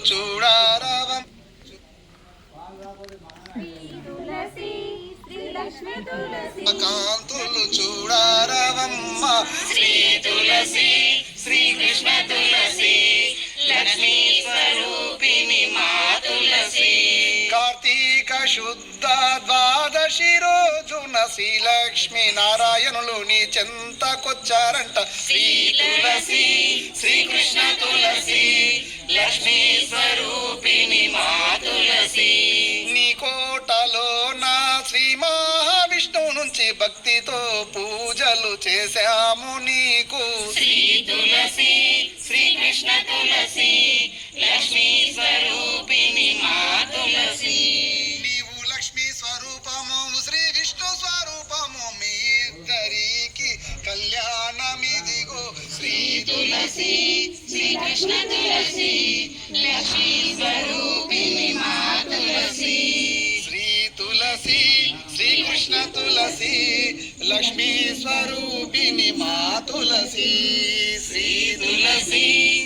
చూడారవం కాంతులు చూడారవమ్మ శ్రీ తులసి శ్రీ కృష్ణ తులసి లక్ష్మీ స్వరూపిణి మా తులసి. కార్తీక శుద్ధ ద్వాదశి రోజున శ్రీ లక్ష్మీ నారాయణులు నీ చెంతకొచ్చారంట. శ్రీ తులసి శ్రీ కృష్ణ తులసి లక్ష్మీ స్వరూపిణి మా తులసి. నీ కోటలో నా శ్రీ మహావిష్ణువు నుంచి భక్తితో పూజలు చేశాము నీకు. శ్రీ తులసి శ్రీ కృష్ణ తులసి లక్ష్మీ స్వరూపిణి మా తులసి. నీవు లక్ష్మీ స్వరూపము శ్రీ విష్ణు స్వరూపము మీ ఇద్దరికి కళ్యాణమిదిగో. శ్రీ తులసి శ్రీ కృష్ణ తులసి లక్ష్మీ స్వరూపిణి మా తులసి. శ్రీ తులసి శ్రీ కృష్ణ తులసి లక్ష్మీ స్వరూపిణి మా తులసి. శ్రీ తులసి